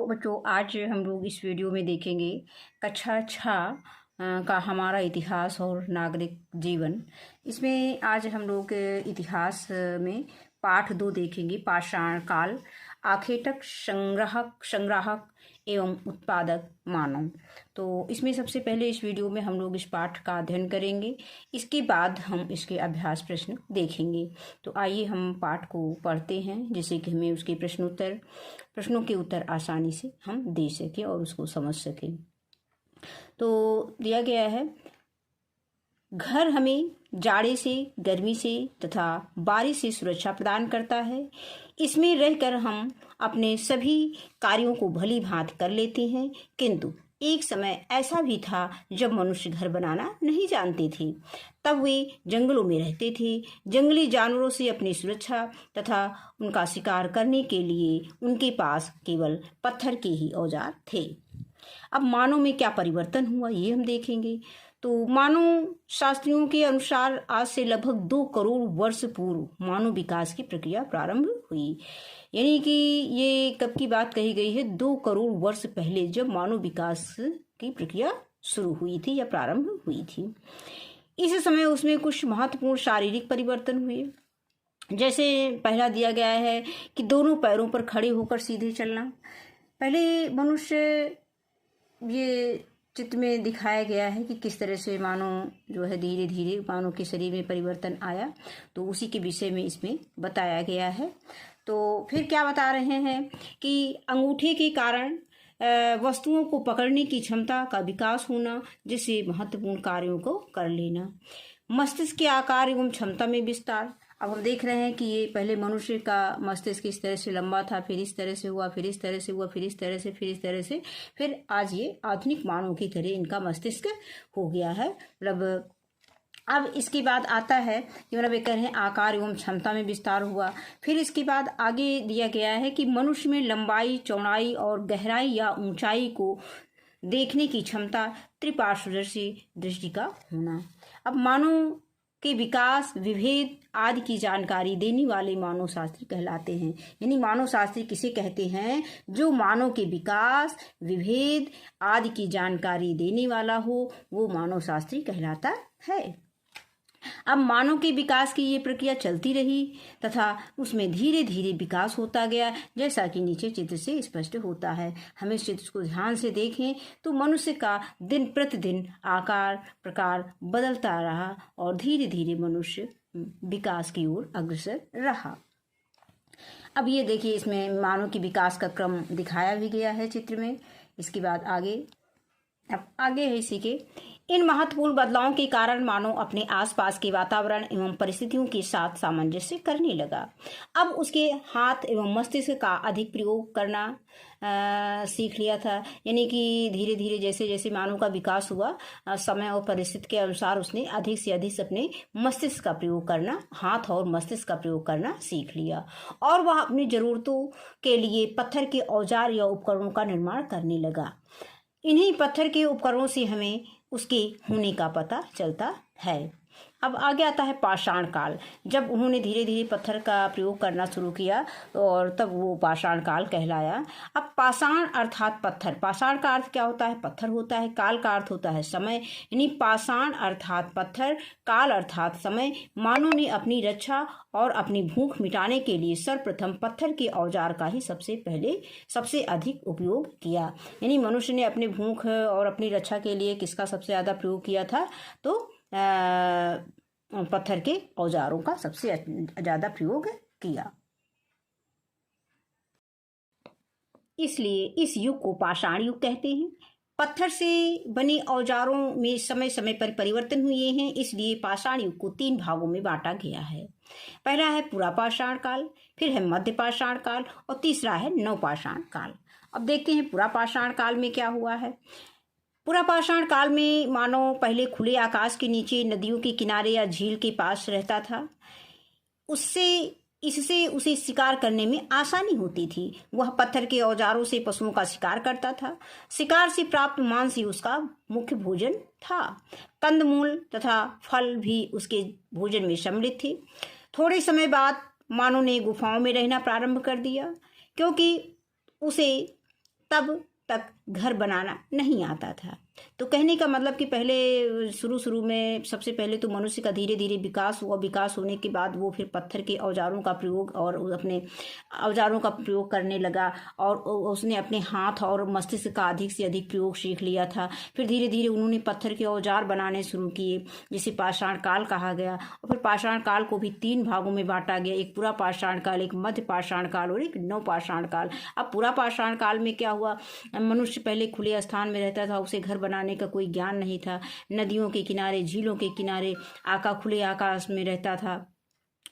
बच्चों, आज हम लोग इस वीडियो में देखेंगे कक्षा 6 का हमारा इतिहास और नागरिक जीवन। इसमें आज हम लोग इतिहास में पाठ 2 देखेंगे, पाषाण काल, आखेटक, संग्राहक एवं उत्पादक मानव। तो इसमें सबसे पहले इस वीडियो में हम लोग इस पाठ का अध्ययन करेंगे, इसके बाद हम इसके अभ्यास प्रश्न देखेंगे। तो आइए हम पाठ को पढ़ते हैं, जिससे कि हमें उसके प्रश्नों के उत्तर आसानी से हम दे सकें और उसको समझ सकें। तो दिया गया है, घर हमें जाड़े से, गर्मी से तथा बारिश से सुरक्षा प्रदान करता है। इसमें रहकर हम अपने सभी कार्यों को भली भांति कर लेते हैं, किंतु एक समय ऐसा भी था जब मनुष्य घर बनाना नहीं जानते थे। तब वे जंगलों में रहते थे। जंगली जानवरों से अपनी सुरक्षा तथा उनका शिकार करने के लिए उनके पास केवल पत्थर के ही औजार थे। अब मानव में क्या परिवर्तन हुआ, ये हम देखेंगे। तो मानव शास्त्रियों के अनुसार आज से लगभग 2 करोड़ वर्ष पूर्व मानव विकास की प्रक्रिया प्रारंभ हुई। यानी कि ये कब की बात कही गई है, 2 करोड़ वर्ष पहले जब मानव विकास की प्रक्रिया शुरू हुई थी या प्रारंभ हुई थी। इस समय उसमें कुछ महत्वपूर्ण शारीरिक परिवर्तन हुए। जैसे पहला दिया गया है कि दोनों पैरों पर खड़े होकर सीधे चलना। पहले मनुष्य, ये चित्र में दिखाया गया है कि किस तरह से मानव जो है धीरे धीरे मानव के शरीर में परिवर्तन आया, तो उसी के विषय में इसमें बताया गया है। तो फिर क्या बता रहे हैं कि अंगूठे के कारण वस्तुओं को पकड़ने की क्षमता का विकास होना, जिससे महत्वपूर्ण कार्यों को कर लेना। मस्तिष्क के आकार एवं क्षमता में विस्तार। अब हम देख रहे हैं कि ये पहले मनुष्य का मस्तिष्क इस तरह से लंबा था, फिर इस तरह से हुआ, फिर इस तरह से हुआ, फिर इस तरह से, फिर इस तरह से, फिर आज ये आधुनिक मानव की तरह इनका मस्तिष्क हो गया है। मतलब अब इसके बाद आता है कि मतलब एक कह रहे हैं आकार एवं क्षमता में विस्तार हुआ। फिर इसके बाद आगे दिया गया है कि मनुष्य में लंबाई, चौड़ाई और गहराई या ऊंचाई को देखने की क्षमता, त्रिपार्श्वदर्शी दृष्टि का होना। अब मानव के विकास, विभेद आदि की जानकारी देने वाले मानव शास्त्री कहलाते हैं। यानी मानव शास्त्री किसे कहते हैं? जो मानव के विकास, विभेद आदि की जानकारी देने वाला हो, वो मानव शास्त्री कहलाता है। अब मानव के विकास की ये प्रक्रिया चलती रही तथा उसमें धीरे धीरे विकास होता गया, जैसा कि नीचे चित्र से स्पष्ट होता है। हम इस चित्र को ध्यान से देखें तो मनुष्य का दिन प्रतिदिन आकार प्रकार बदलता रहा और धीरे धीरे मनुष्य विकास की ओर अग्रसर रहा। अब ये देखिए, इसमें मानव के विकास का क्रम दिखाया भी गया है चित्र में। इसके बाद आगे है इसी के, इन महत्वपूर्ण बदलावों के कारण मानव अपने आसपास के वातावरण एवं परिस्थितियों के साथ सामंजस्य करने लगा। अब उसके हाथ एवं मस्तिष्क का अधिक प्रयोग करना सीख लिया था। यानी कि धीरे धीरे जैसे जैसे मानव का विकास हुआ, समय और परिस्थिति के अनुसार उसने अधिक से अधिक अपने मस्तिष्क का प्रयोग करना, हाथ और मस्तिष्क का प्रयोग करना सीख लिया और वह अपनी जरूरतों के लिए पत्थर के औजार या उपकरणों का निर्माण करने लगा। इन्हीं पत्थर के उपकरणों से हमें उसके होने का पता चलता है। अब आगे आता है पाषाण काल। जब उन्होंने धीरे धीरे पत्थर का प्रयोग करना शुरू किया और तब वो पाषाण काल कहलाया। अब पाषाण अर्थात पत्थर, पाषाण का अर्थ क्या होता है? पत्थर होता है। काल का अर्थ होता है समय, यानी पाषाण अर्थात पत्थर, काल अर्थात समय। मानव ने अपनी रक्षा और अपनी भूख मिटाने के लिए सर्वप्रथम पत्थर के औजार का ही सबसे अधिक उपयोग किया। यानी मनुष्य ने अपनी भूख और अपनी रक्षा के लिए किसका सबसे ज़्यादा प्रयोग किया था? तो पत्थर के औजारों का सबसे ज्यादा प्रयोग किया। इसलिए इस युग को पाषाण युग कहते हैं। पत्थर से बने औजारों में समय समय पर परिवर्तन हुए हैं, इसलिए पाषाण युग को 3 भागों में बांटा गया है। पहला है पुरा पाषाण काल, फिर है मध्य पाषाण काल और तीसरा है नवपाषाण काल। अब देखते हैं पुरा पाषाण काल में क्या हुआ है। पुरा पाषाण काल में मानव पहले खुले आकाश के नीचे, नदियों के किनारे या झील के पास रहता था। इससे उसे शिकार करने में आसानी होती थी। वह पत्थर के औजारों से पशुओं का शिकार करता था। शिकार से प्राप्त मांस ही उसका मुख्य भोजन था। कंदमूल तथा फल भी उसके भोजन में सम्मिलित थे। थोड़े समय बाद मानव ने गुफाओं में रहना प्रारंभ कर दिया, क्योंकि उसे तब तक घर बनाना नहीं आता था। तो कहने का मतलब कि पहले शुरू में सबसे पहले तो मनुष्य का धीरे धीरे विकास हुआ। विकास होने के बाद वो फिर पत्थर के औजारों का प्रयोग और अपने औजारों का प्रयोग करने लगा और उसने अपने हाथ और मस्तिष्क का अधिक से अधिक प्रयोग सीख लिया था। फिर धीरे धीरे उन्होंने पत्थर के औजार बनाने शुरू किए, जिसे पाषाण काल कहा गया। और फिर पाषाण काल को भी 3 भागों में बांटा गया, एक पूरा पाषाण काल, एक मध्य पाषाण काल और एक नव पाषाण काल। अब पूरा पाषाण काल में क्या हुआ, मनुष्य पहले खुले स्थान में रहता था, उसे घर बनाने का कोई ज्ञान नहीं था। नदियों के किनारे, झीलों के किनारे खुले आकाश में रहता था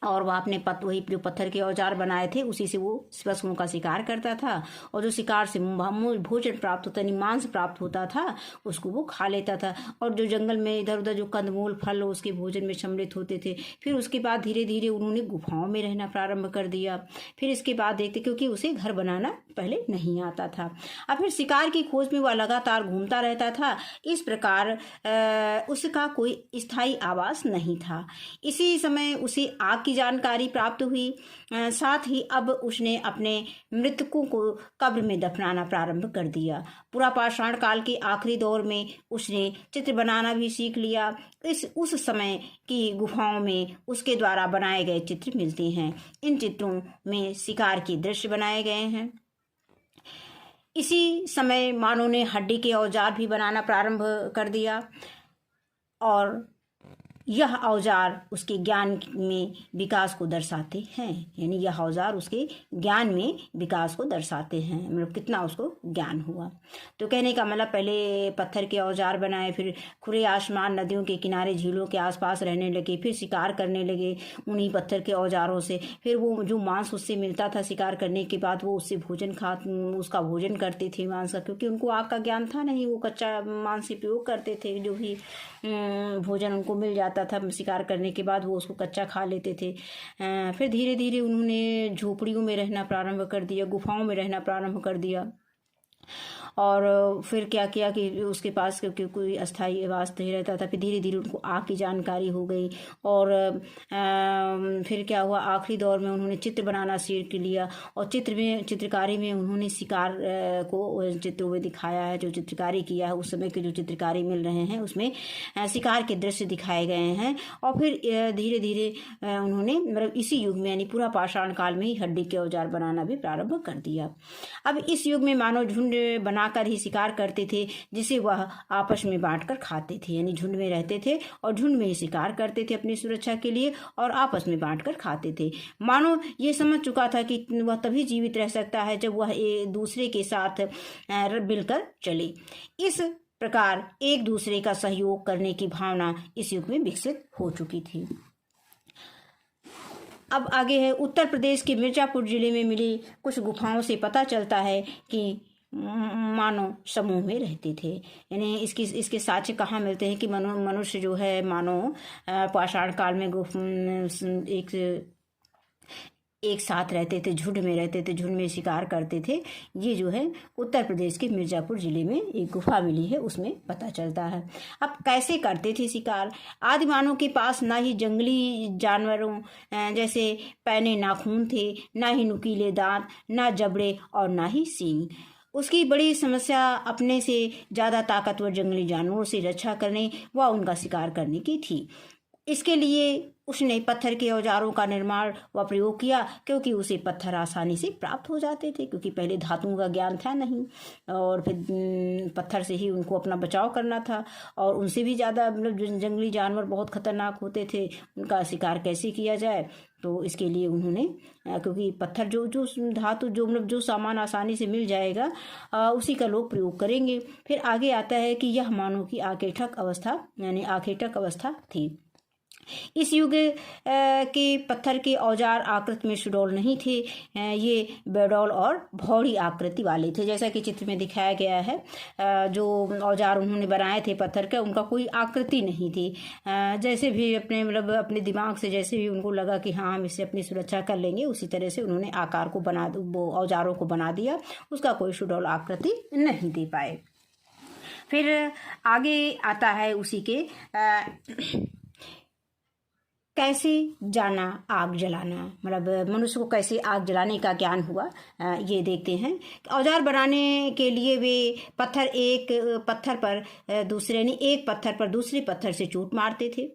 और वह अपने वही जो पत्थर के औजार बनाए थे उसी से वो पशुओं का शिकार करता था और जो शिकार से भोजन प्राप्त होता, यानी मांस प्राप्त होता था, उसको वो खा लेता था। और जो जंगल में इधर उधर जो कंदमूल फल उसके भोजन में सम्मिलित होते थे। फिर उसके बाद धीरे धीरे उन्होंने गुफाओं में रहना प्रारंभ कर दिया। फिर इसके बाद देखते, क्योंकि उसे घर बनाना पहले नहीं आता था। अब फिर शिकार की खोज में वह लगातार घूमता रहता था। इस प्रकार उसका कोई स्थायी आवास नहीं था। इसी समय उसे आग की जानकारी प्राप्त हुई। साथ ही अब उसने अपने मृतकों को कब्र में दफनाना प्रारंभ कर दिया। पूरा पाषाण काल के आखिरी दौर में उसने चित्र बनाना भी सीख लिया। उस समय की गुफाओं में उसके द्वारा बनाए गए चित्र मिलते हैं। इन चित्रों में शिकार के दृश्य बनाए गए हैं। इसी समय मानव ने हड्डी के औजार भी बनाना प्रारंभ कर दिया और यह औजार उसके ज्ञान में विकास को दर्शाते हैं। यानी यह औजार उसके ज्ञान में विकास को दर्शाते हैं, मतलब कितना उसको ज्ञान हुआ। तो कहने का मतलब पहले पत्थर के औजार बनाए, फिर खुले आसमान, नदियों के किनारे, झीलों के आसपास रहने लगे, फिर शिकार करने लगे उन्हीं पत्थर के औजारों से। फिर वो जो मांस उससे मिलता था शिकार करने के बाद वो उससे उसका भोजन करते थे मांस का, क्योंकि उनको आग का ज्ञान था नहीं। वो कच्चा मांस से प्रयोग करते थे, जो भी भोजन उनको मिल जाता था शिकार करने के बाद वो उसको कच्चा खा लेते थे। फिर धीरे धीरे उन्होंने झोपड़ियों में रहना प्रारंभ कर दिया, गुफाओं में रहना प्रारंभ कर दिया। और फिर क्या किया कि उसके पास क्योंकि कोई अस्थायी आवास नहीं रहता था। फिर धीरे धीरे उनको आग की जानकारी हो गई और फिर क्या हुआ, आखिरी दौर में उन्होंने चित्र बनाना सीख लिया और चित्रकारी में उन्होंने शिकार को चित्रों में दिखाया है। जो चित्रकारी किया है, उस समय के जो चित्रकारी मिल रहे हैं उसमें शिकार के दृश्य दिखाए गए हैं। और फिर धीरे धीरे उन्होंने मतलब इसी युग में यानी पूरा पाषाण काल में ही हड्डी के औजार बनाना भी प्रारंभ कर दिया। अब इस युग में मानव झुंड बनाकर ही शिकार करते थे, जिसे वह आपस में बांटकर खाते थे। यानी झुंड में रहते थे और झुंड में ही शिकार करते थे अपनी सुरक्षा के लिए और आपस में बांटकर खाते थे। मानव ये समझ चुका था कि वह तभी जीवित रह सकता है जब वह एक दूसरे के साथ मिलकर चले। इस प्रकार एक दूसरे का सहयोग करने की भावना इस युग में विकसित हो चुकी थी। अब आगे है, उत्तर प्रदेश के मिर्जापुर जिले में मिली कुछ गुफाओं से पता चलता है कि मानव समूह में रहते थे। यानी इसके साक्ष्य कहाँ मिलते हैं कि मनुष्य जो है मानव पाषाण काल में एक साथ रहते थे, झुंड में रहते थे, झुंड में शिकार करते थे। ये जो है उत्तर प्रदेश के मिर्जापुर जिले में एक गुफा मिली है, उसमें पता चलता है। अब कैसे करते थे शिकार? आदि मानव के पास ना ही जंगली जानवरों जैसे पैने नाखून थे, ना ही नुकीले दांत, ना जबड़े और ना ही सींग। उसकी बड़ी समस्या अपने से ज़्यादा ताकतवर जंगली जानवरों से रक्षा करने व उनका शिकार करने की थी। इसके लिए उसने पत्थर के औजारों का निर्माण व प्रयोग किया, क्योंकि उसे पत्थर आसानी से प्राप्त हो जाते थे, क्योंकि पहले धातुओं का ज्ञान था नहीं और फिर पत्थर से ही उनको अपना बचाव करना था। और उनसे भी ज़्यादा मतलब जंगली जानवर बहुत खतरनाक होते थे, उनका शिकार कैसे किया जाए। तो इसके लिए उन्होंने क्योंकि पत्थर जो धातु जो मतलब जो सामान आसानी से मिल जाएगा उसी का लोग प्रयोग करेंगे। फिर आगे आता है कि यह मानव की आखेटक अवस्था थी। इस युग के पत्थर के औजार आकृति में सुडौल नहीं थे, ये बेडौल और भौड़ी आकृति वाले थे। जैसा कि चित्र में दिखाया गया है, जो औजार उन्होंने बनाए थे पत्थर के, उनका कोई आकृति नहीं थी। जैसे भी अपने दिमाग से जैसे भी उनको लगा कि हाँ हम इससे अपनी सुरक्षा कर लेंगे, उसी तरह से उन्होंने आकार को औजारों को बना दिया, उसका कोई सुडौल आकृति नहीं दे पाए। फिर आगे आता है उसी के कैसे जाना आग जलाना, मतलब मनुष्य को कैसे आग जलाने का ज्ञान हुआ, ये देखते हैं। औजार बनाने के लिए वे एक पत्थर पर दूसरे पत्थर से चोट मारते थे।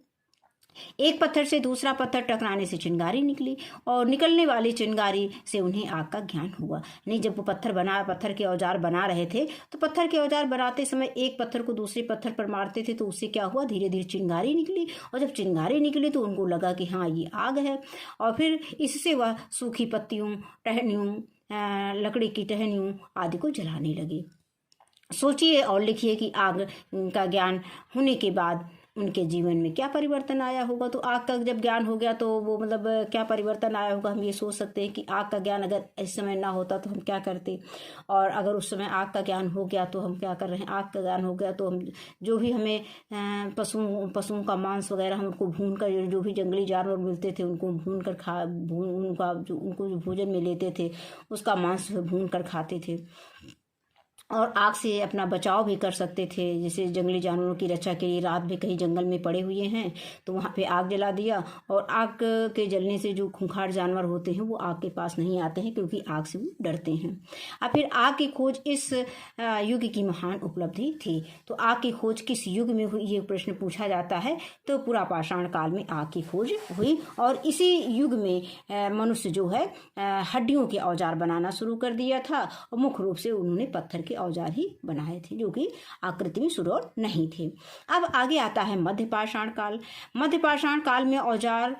एक पत्थर से दूसरा पत्थर टकराने से चिंगारी निकली और निकलने वाली चिंगारी से उन्हें आग का ज्ञान हुआ। नहीं, जब वो पत्थर के औजार बना रहे थे तो पत्थर के औजार बनाते समय एक पत्थर को दूसरे पत्थर पर मारते थे तो उससे क्या हुआ, धीरे धीरे चिंगारी निकली, और जब चिंगारी निकली तो उनको लगा कि हाँ ये आग है, और फिर इससे वह सूखी पत्तियों, टहनियों, लकड़ी की टहनियों आदि को जलाने लगे। सोचिए और लिखिए कि आग का ज्ञान होने के बाद उनके जीवन में क्या परिवर्तन आया होगा। तो आग का जब ज्ञान हो गया तो वो मतलब क्या परिवर्तन आया होगा, हम ये सोच सकते हैं कि आग का ज्ञान अगर इस समय ना होता तो हम क्या करते, और अगर उस समय आग का ज्ञान हो गया तो हम क्या कर रहे हैं। आग का ज्ञान हो गया तो हम जो भी हमें पशुओं का मांस वगैरह हम उनको भून कर, जो भी जंगली जानवर मिलते थे उनको भून कर उनको जो भोजन में लेते थे उसका मांस भून कर खाते थे, और आग से अपना बचाव भी कर सकते थे। जैसे जंगली जानवरों की रक्षा के लिए रात में कहीं जंगल में पड़े हुए हैं तो वहाँ पे आग जला दिया, और आग के जलने से जो खूंखार जानवर होते हैं वो आग के पास नहीं आते हैं क्योंकि आग से वो डरते हैं। अब फिर आग की खोज इस युग की महान उपलब्धि थी। तो आग की खोज किस युग में हुई, ये प्रश्न पूछा जाता है। तो पूरा पाषाण काल में आग की खोज हुई, और इसी युग में मनुष्य जो है हड्डियों के औजार बनाना शुरू कर दिया था, और मुख्य रूप से उन्होंने पत्थर के औजार ही बनाए थे जो कि आकृति में सुडौल नहीं थे। अब आगे आता है मध्य पाषाण काल। मध्य पाषाण काल में औजार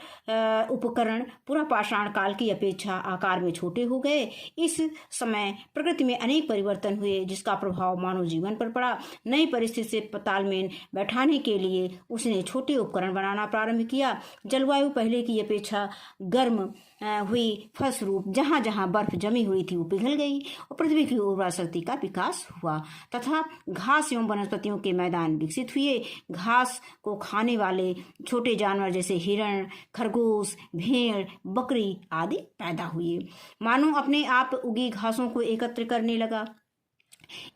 उपकरण पूरा पाषाण काल की अपेक्षा आकार में छोटे हो गए। इस समय प्रकृति में अनेक परिवर्तन हुए जिसका प्रभाव मानव जीवन पर पड़ा। नई परिस्थिति से तालमेल बैठाने के लिए उसने छोटे उपकरण बनाना प्रारंभ किया। जलवायु पहले की अपेक्षा गर्म हुई, फलस्वरूप जहाँ जहाँ बर्फ जमी हुई थी वो पिघल गई और पृथ्वी की उर्वरा शक्ति का विकास हुआ तथा घास एवं वनस्पतियों के मैदान विकसित हुए। घास को खाने वाले छोटे जानवर जैसे हिरण, खरगोश, भेड़, बकरी आदि पैदा हुए। मानव अपने आप उगी घासों को एकत्र करने लगा।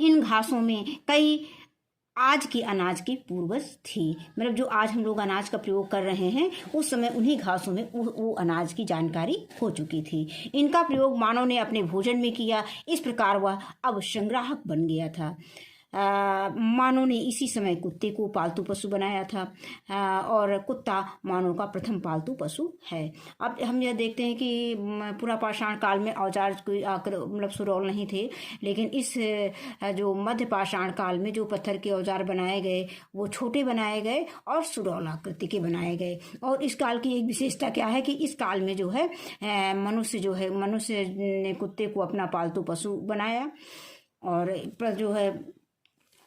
इन घासों में कई आज के अनाज के पूर्वज थी, मतलब जो आज हम लोग अनाज का प्रयोग कर रहे हैं उस समय उन्हीं घासों में वो अनाज की जानकारी हो चुकी थी। इनका प्रयोग मानव ने अपने भोजन में किया। इस प्रकार वह अब संग्राहक बन गया था। मानव ने इसी समय कुत्ते को पालतू पशु बनाया था, और कुत्ता मानव का प्रथम पालतू पशु है। अब हम यह देखते हैं कि पूरा पाषाण काल में औजार कोई मतलब सुडौल नहीं थे, लेकिन इस जो मध्य पाषाण काल में जो पत्थर के औजार बनाए गए वो छोटे बनाए गए और सुडौल आकृति के बनाए गए। और इस काल की एक विशेषता क्या है कि इस काल में जो है मनुष्य ने कुत्ते को अपना पालतू पशु बनाया, और जो है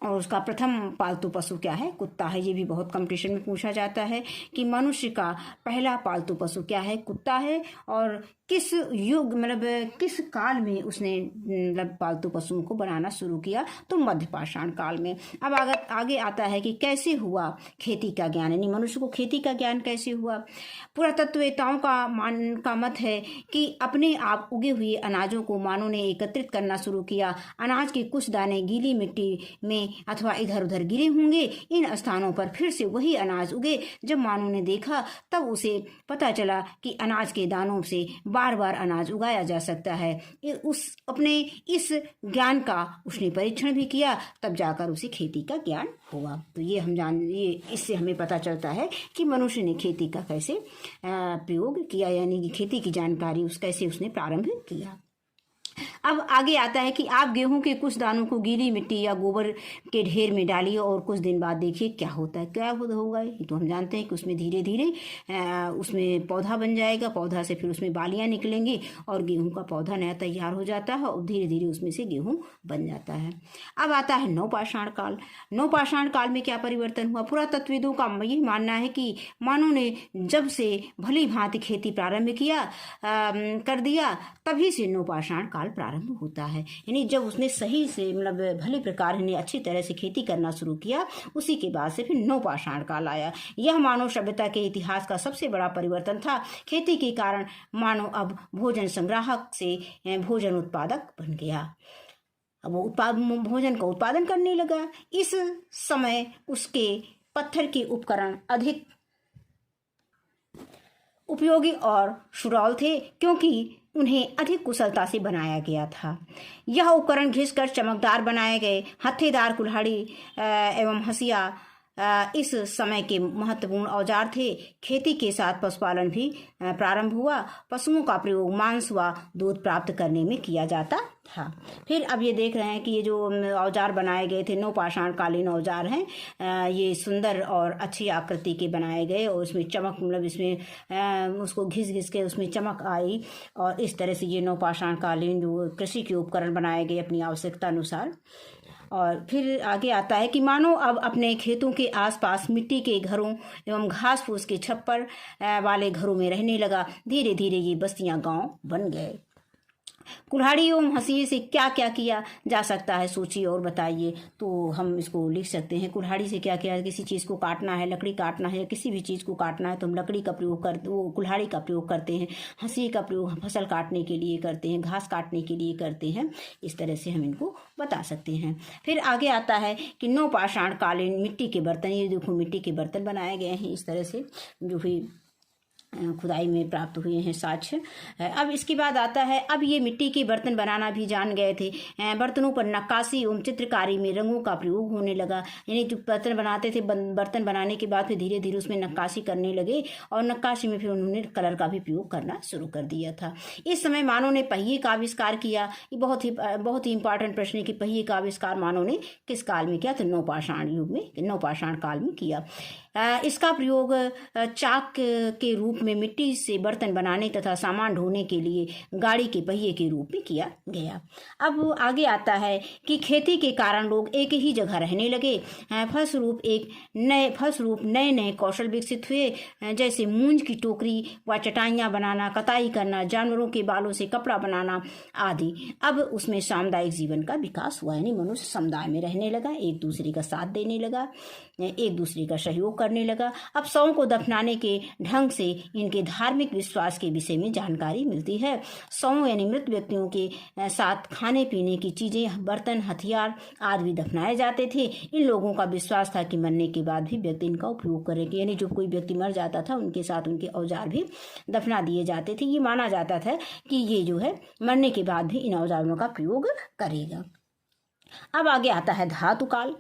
और उसका प्रथम पालतू पशु क्या है, कुत्ता है। ये भी बहुत कंपटीशन में पूछा जाता है कि मनुष्य का पहला पालतू पशु क्या है, कुत्ता है। और किस युग मतलब किस काल में उसने मतलब पालतू पशुओं को बनाना शुरू किया, तो मध्य पाषाण काल में। अब आगे आता है कि कैसे हुआ खेती का ज्ञान, यानी मनुष्य को खेती का ज्ञान कैसे हुआ। पुरातत्ववेताओं का मत है कि अपने आप उगे हुए अनाजों को मानव ने एकत्रित करना शुरू किया। अनाज के कुछ दाने गीली मिट्टी में अथवा इधर उधर गिरे होंगे। इन स्थानों पर फिर से वही अनाज उगे। जब मानव ने देखा तब उसे पता चला कि अनाज के दानों से बार बार अनाज उगाया जा सकता है। अपने इस ज्ञान का उसने परीक्षण भी किया, तब जाकर उसे खेती का ज्ञान हुआ। तो ये इससे हमें पता चलता है कि मनुष्य ने खेती का कैसे प्रयोग किया, यानी कि खेती की जानकारी कैसे उसने प्रारंभ किया। अब आगे आता है कि आप गेहूं के कुछ दानों को गीली मिट्टी या गोबर के ढेर में डालिए और कुछ दिन बाद देखिए क्या होता है। क्या होगा, ये तो हम जानते हैं कि उसमें धीरे धीरे उसमें पौधा बन जाएगा। पौधा से फिर उसमें बालियां निकलेंगी और गेहूं का पौधा नया तैयार हो जाता है और धीरे धीरे उसमें से गेहूं बन जाता है। अब आता है नवपाषाण काल। नवपाषाण काल में क्या परिवर्तन हुआ। पुरातत्वविदों का यही मानना है कि मानव ने जब से भली भांति खेती प्रारंभ कर दिया तभी से नवपाषाण काल प्रारंभ होता है। यानी जब उसने सही से मतलब भले प्रकार ने अच्छी तरह से खेती करना शुरू किया, उसी के बाद से फिर नवपाषाण काल आया। यह मानव सभ्यता के इतिहास का सबसे बड़ा परिवर्तन था। खेती के कारण मानव अब भोजन संग्राहक से भोजन उत्पादक बन गया। अब वो भोजन का उत्पादन करने लगा। इस समय उसके पत्थर के उपकरण अधिक उपयोगी और सुडौल थे, क्योंकि उन्हें अधिक कुशलता से बनाया गया था। यह उपकरण घिसकर चमकदार बनाए गए हत्थेदार कुल्हाड़ी एवं हंसिया इस समय के महत्वपूर्ण औजार थे। खेती के साथ पशुपालन भी प्रारंभ हुआ। पशुओं का प्रयोग मांस व दूध प्राप्त करने में किया जाता था। फिर अब ये देख रहे हैं कि ये जो औजार बनाए गए थे नवपाषाण कालीन औजार हैं, ये सुंदर और अच्छी आकृति के बनाए गए और उसमें चमक, मतलब इसमें उसको घिस घिस के उसमें चमक आई और इस तरह से ये नवपाषाण कालीन जो कृषि के उपकरण बनाए गए अपनी आवश्यकता अनुसार। और फिर आगे आता है कि मानव अब अपने खेतों के आसपास मिट्टी के घरों एवं घास फूस के छप्पर वाले घरों में रहने लगा। धीरे धीरे ये बस्तियां गांव बन गए। कुल्हाड़ी एवं हंसिए से क्या क्या किया जा सकता है, सोचिए और बताइए। तो हम इसको लिख सकते हैं, कुल्हाड़ी से क्या किया, किसी चीज़ को काटना है, लकड़ी काटना है या किसी भी चीज़ को काटना है तो हम लकड़ी का प्रयोग करते, वो कुल्हाड़ी का प्रयोग करते हैं। हंसिए का प्रयोग हम फसल काटने के लिए करते हैं, घास काटने के लिए करते हैं। इस तरह से हम इनको बता सकते हैं। फिर आगे आता है कि नवपाषाण कालीन मिट्टी के बर्तन, ये देखो मिट्टी के बर्तन बनाए गए हैं इस तरह से, जो भी खुदाई में प्राप्त हुए हैं साक्ष्य। अब इसके बाद आता है, अब ये मिट्टी के बर्तन बनाना भी जान गए थे। बर्तनों पर नक्काशी एवं चित्रकारी में रंगों का प्रयोग होने लगा। यानी जो बर्तन बनाते थे, बर्तन बनाने के बाद फिर धीरे धीरे उसमें नक्काशी करने लगे और नक्काशी में फिर उन्होंने कलर का भी प्रयोग करना शुरू कर दिया था। इस समय मानव ने पहिए का आविष्कार किया। ये बहुत ही इंपॉर्टेंट प्रश्न है कि पहिए का आविष्कार मानव ने किस काल में किया, तो नवपाषाण युग में, नवपाषाण काल में किया। इसका प्रयोग चाक के रूप में मिट्टी से बर्तन बनाने तथा सामान ढोने के लिए गाड़ी के पहिए के रूप में किया गया। अब आगे आता है कि खेती के कारण लोग एक ही जगह रहने लगे। फलस्वरूप नए नए कौशल विकसित हुए, जैसे मूंज की टोकरी व चटाइयाँ बनाना, कताई करना, जानवरों के बालों से कपड़ा बनाना आदि। अब उसमें सामुदायिक जीवन का विकास हुआ, यानी मनुष्य समुदाय में रहने लगा, एक दूसरे का साथ देने लगा, एक दूसरे का सहयोग करने लगा। अब शवों को दफनाने के ढंग से इनके धार्मिक विश्वास के विषय में जानकारी मिलती है। शवों यानी मृत व्यक्तियों के साथ खाने पीने की चीजें, बर्तन, हथियार आदि भी दफनाए जाते थे। इन लोगों का विश्वास था कि मरने के बाद भी व्यक्ति इनका उपयोग करेंगे, यानी जो कोई व्यक्ति मर जाता था उनके साथ उनके औजार भी दफना दिए जाते थे। ये माना जाता था कि ये जो है मरने के बाद भी इन औजारों का प्रयोग करेगा। अब आगे आता है धातु काल।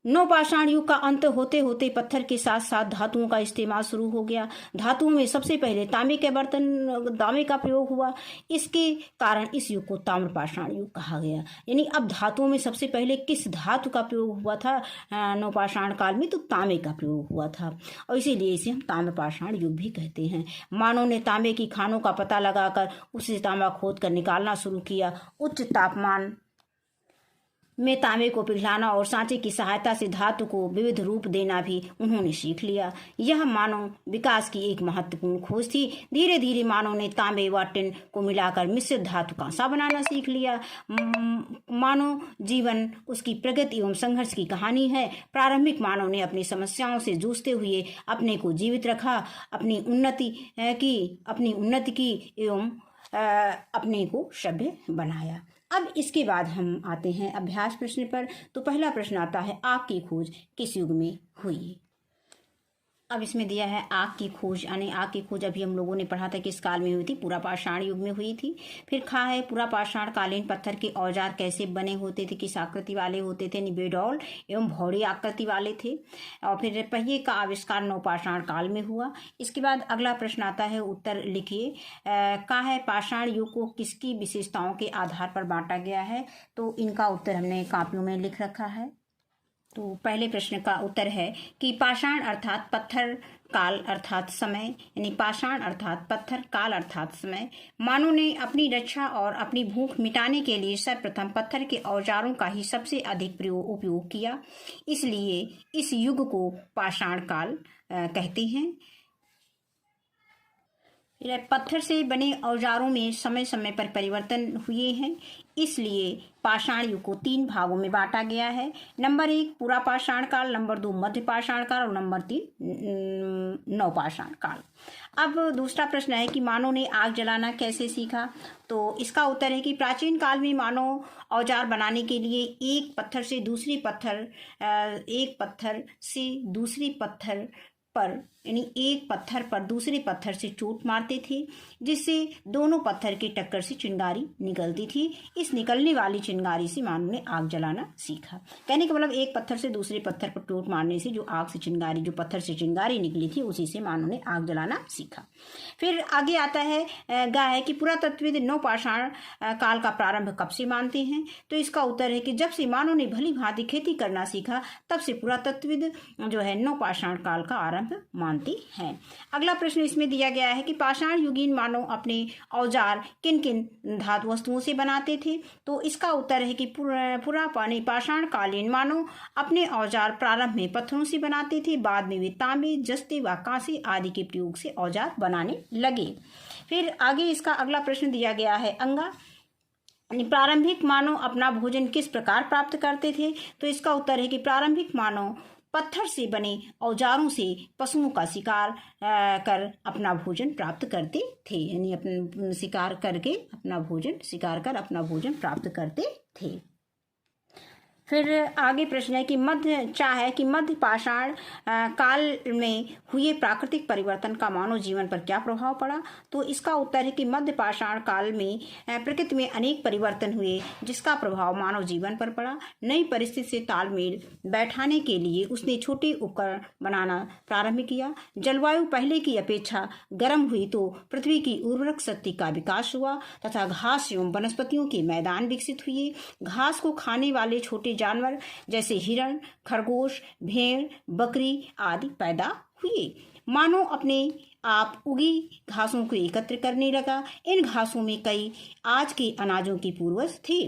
नवपाषाण युग का अंत होते होते पत्थर के साथ साथ धातुओं का इस्तेमाल शुरू हो गया। धातुओं में सबसे पहले तांबे का प्रयोग हुआ। इसके कारण इस युग को ताम्रपाषाण युग कहा गया। यानी अब धातुओं में सबसे पहले किस धातु का प्रयोग हुआ था नवपाषाण काल में, तो तांबे का प्रयोग हुआ था और इसीलिए इसे हम ताम्रपाषाण युग भी कहते हैं। मानव ने तांबे की खानों का पता लगाकर उससे तांबा खोद कर निकालना शुरू किया। उच्च तापमान में तांबे को पिघलाना और सांचे की सहायता से धातु को विविध रूप देना भी उन्होंने सीख लिया। यह मानव विकास की एक महत्वपूर्ण खोज थी। धीरे धीरे मानव ने तांबे व टिन को मिलाकर मिश्रित धातु कांसा बनाना सीख लिया। मानव जीवन उसकी प्रगति एवं संघर्ष की कहानी है। प्रारंभिक मानव ने अपनी समस्याओं से जूझते हुए अपने को जीवित रखा, अपनी उन्नति की एवं अपने को सभ्य बनाया। अब इसके बाद हम आते हैं अभ्यास प्रश्न पर। तो पहला प्रश्न आता है, आग की खोज किस युग में हुई। अब इसमें दिया है आग की खोज, यानी आग की खोज अभी हम लोगों ने पढ़ा था किस काल में हुई थी, पुरापाषाण युग में हुई थी। फिर खा है पुरापाषाण कालीन पत्थर के औजार कैसे बने होते थे, किस आकृति वाले होते थे, बेडौल एवं भौड़ी आकृति वाले थे। और फिर पहिए का आविष्कार नवपाषाण काल में हुआ। इसके बाद अगला प्रश्न आता है, उत्तर लिखिए। का है पाषाण युग को किसकी विशेषताओं के आधार पर बांटा गया है। तो इनका उत्तर हमने कापियों में लिख रखा है। तो पहले प्रश्न का उत्तर है कि पाषाण अर्थात पत्थर, काल अर्थात समय, यानी पाषाण अर्थात पत्थर, काल अर्थात समय। मानव ने अपनी रक्षा और अपनी भूख मिटाने के लिए सर्वप्रथम पत्थर के औजारों का ही सबसे अधिक उपयोग किया, इसलिए इस युग को पाषाण काल कहते हैं। पत्थर से बने औजारों में समय समय पर परिवर्तन हुए हैं, इसलिए पाषाण युग को 3 भागों में बांटा गया है। नंबर 1 पुरापाषाण काल, नंबर 2 मध्य पाषाण काल और नंबर 3 नवपाषाण काल। अब दूसरा प्रश्न है कि मानव ने आग जलाना कैसे सीखा। तो इसका उत्तर है कि प्राचीन काल में मानव औजार बनाने के लिए एक पत्थर से दूसरी पत्थर पर यानी एक पत्थर पर दूसरे पत्थर से चोट मारते थे, जिससे दोनों पत्थर की टक्कर से चिंगारी निकलती थी। इस निकलने वाली चिंगारी से मानव ने आग जलाना सीखा। कहने का मतलब एक पत्थर से दूसरे पत्थर पर चोट मारने से जो आग से चिंगारी, जो पत्थर से चिंगारी निकली थी, उसी से मानव ने आग जलाना सीखा। फिर आगे आता है गाय कि पुरातत्वविद नवपाषाण काल का प्रारंभ कब से मानते हैं? तो इसका उत्तर है कि जब से मानव ने भली भांति खेती करना सीखा, तब से पुरातत्वविद जो है नवपाषाण काल का आरंभ मानते हैं। अगला प्रश्न इसमें दिया गया है कि पाषाण युगीन मानव अपने औजार किन किन धातु वस्तुओं से बनाते थे? तो इसका उत्तर है कि पाषाण कालीन मानव अपने औजार प्रारंभ में पत्थरों से बनाते थे, बाद में वे तांबे, जस्ते व कांसे आदि के प्रयोग से औजार बनाने लगे। फिर आगे इसका अगला प्रश्न दिया गया है अंगा, प्रारंभिक मानव अपना भोजन किस प्रकार प्राप्त करते थे? तो इसका उत्तर है कि प्रारंभिक मानव पत्थर से बने औजारों से पशुओं का शिकार कर अपना भोजन प्राप्त करते थे, यानी अपना शिकार कर अपना भोजन प्राप्त करते थे। फिर आगे प्रश्न है कि मध्य पाषाण काल में हुए प्राकृतिक परिवर्तन का मानव जीवन पर क्या प्रभाव पड़ा? तो इसका उत्तर है कि मध्य पाषाण काल में प्रकृति में अनेक परिवर्तन हुए, जिसका प्रभाव मानव जीवन पर पड़ा। नई परिस्थिति से तालमेल बैठाने के लिए उसने छोटे उपकरण बनाना प्रारंभ किया। जलवायु पहले की अपेक्षा गर्म हुई तो पृथ्वी की उर्वरक शक्ति का विकास हुआ तथा घास एवं वनस्पतियों के मैदान विकसित हुए। घास को खाने वाले छोटे जानवर जैसे हिरण, खरगोश, भेड़, बकरी आदि पैदा हुए। मानव अपने आप उगी घासों को एकत्र करने लगा। इन घासों में कई आज के अनाजों की पूर्वज थे।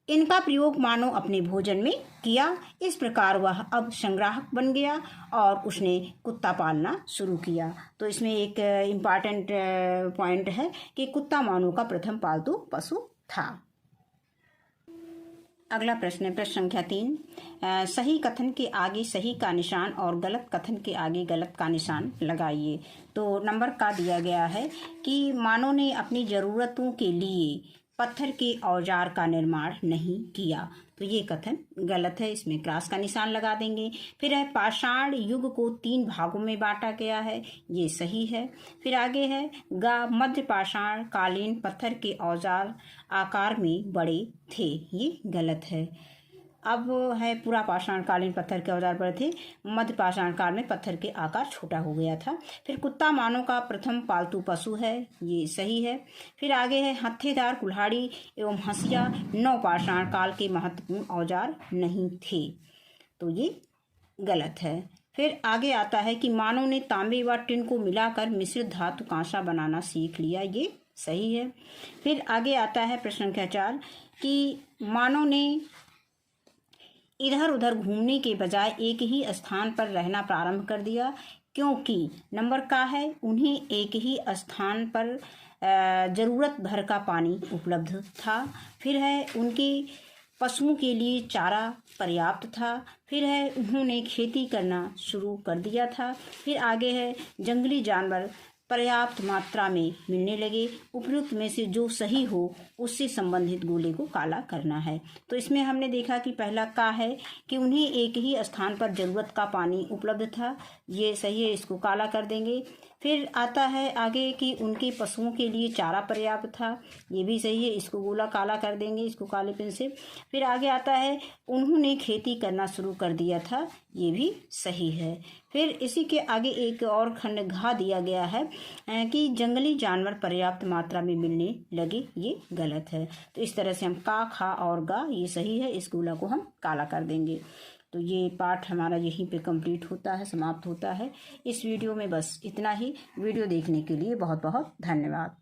इनका प्रयोग मानव अपने भोजन में किया। इस प्रकार वह अब संग्राहक बन गया और उसने कुत्ता पालना शुरू किया। तो इसमें एक इम्पॉर्टेंट पॉइंट है कि कुत्ता मानव का प्रथम पालतू पशु था। अगला प्रश्न है प्रश्न संख्या 3, सही कथन के आगे सही का निशान और गलत कथन के आगे गलत का निशान लगाइए। तो नंबर का दिया गया है कि मानव ने अपनी जरूरतों के लिए पत्थर के औजार का निर्माण नहीं किया, तो ये कथन गलत है, इसमें क्रॉस का निशान लगा देंगे। फिर है पाषाण युग को 3 भागों में बांटा गया है, ये सही है। फिर आगे है मध्य पाषाण कालीन पत्थर के औजार आकार में बड़े थे, ये गलत है। अब है पूरा पाषाण कालीन पत्थर के औजार बड़े थे, मध्य पाषाण काल में पत्थर के आकार छोटा हो गया था। फिर कुत्ता मानव का प्रथम पालतू पशु है, ये सही है। फिर आगे है हत्थेदार, कुल्हाड़ी एवं हंसिया नवपाषाण काल के महत्वपूर्ण औजार नहीं थे, तो ये गलत है। फिर आगे आता है कि मानव ने तांबे व टिन को मिलाकर मिश्रित धातु कांसा बनाना सीख लिया, ये सही है। फिर आगे आता है प्रश्न संख्या 4 कि मानव ने इधर उधर घूमने के बजाय एक ही स्थान पर रहना प्रारंभ कर दिया, क्योंकि नंबर का है उन्हें एक ही स्थान पर जरूरत भर का पानी उपलब्ध था। फिर है उनके पशुओं के लिए चारा पर्याप्त था। फिर है उन्होंने खेती करना शुरू कर दिया था। फिर आगे है जंगली जानवर पर्याप्त मात्रा में मिलने लगे। उपयुक्त में से जो सही हो उससे संबंधित गोले को काला करना है। तो इसमें हमने देखा कि पहला का है कि उन्हें एक ही स्थान पर जरूरत का पानी उपलब्ध था, ये सही है, इसको काला कर देंगे। फिर आता है आगे कि उनके पशुओं के लिए चारा पर्याप्त था, ये भी सही है, इसको गोला काला कर देंगे, इसको काले पेन से। फिर आगे आता है उन्होंने खेती करना शुरू कर दिया था, ये भी सही है। फिर इसी के आगे एक और खंड घा दिया गया है कि जंगली जानवर पर्याप्त मात्रा में मिलने लगे, ये गलत है। तो इस तरह से हम का, खा और गा, ये सही है, इस गोला को हम काला कर देंगे। तो ये पाठ हमारा यहीं पे कंप्लीट होता है, समाप्त होता है। इस वीडियो में बस इतना ही। वीडियो देखने के लिए बहुत बहुत धन्यवाद।